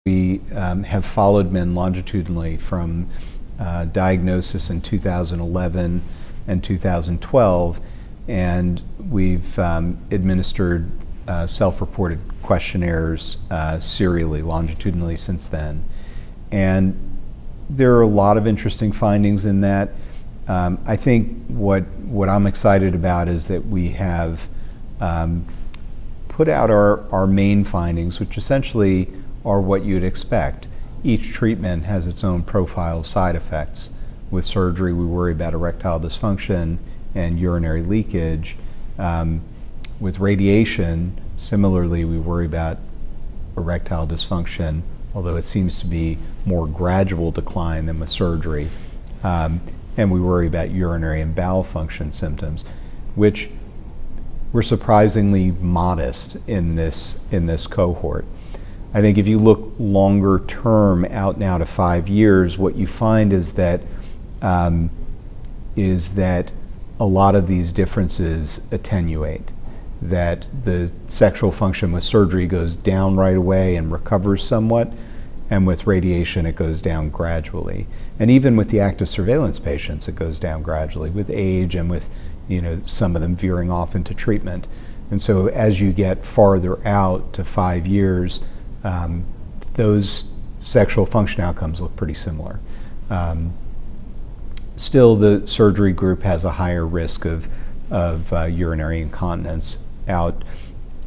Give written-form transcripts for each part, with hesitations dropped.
We have followed men longitudinally from diagnosis in 2011 and 2012, and we've administered self-reported questionnaires serially, longitudinally since then. And there are a lot of interesting findings in that. I think what I'm excited about is that we have put out our main findings, which essentially are what you'd expect. Each treatment has its own profile of side effects. With surgery, we worry about erectile dysfunction and urinary leakage. With radiation, similarly, we worry about erectile dysfunction, although it seems to be more gradual decline than with surgery. And we worry about urinary and bowel function symptoms, which were surprisingly modest in this cohort. I think if you look longer term out now to 5 years, what you find is that a lot of these differences attenuate, that the sexual function with surgery goes down right away and recovers somewhat, and with radiation it goes down gradually. And even with the active surveillance patients, it goes down gradually with age and with some of them veering off into treatment. And so as you get farther out to 5 years, those sexual function outcomes look pretty similar. Still, the surgery group has a higher risk of urinary incontinence out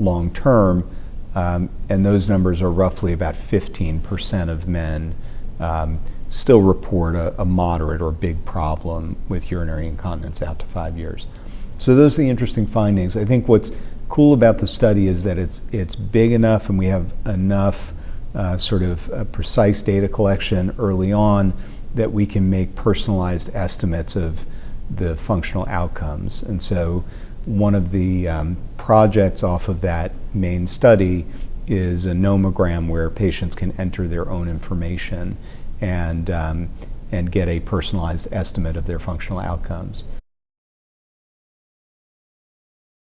long term, and those numbers are roughly about 15% of men still report a moderate or big problem with urinary incontinence out to 5 years. So those are the interesting findings. I think what's cool about the study is that it's big enough and we have enough precise data collection early on that we can make personalized estimates of the functional outcomes. And so one of the projects off of that main study is a nomogram where patients can enter their own information and get a personalized estimate of their functional outcomes.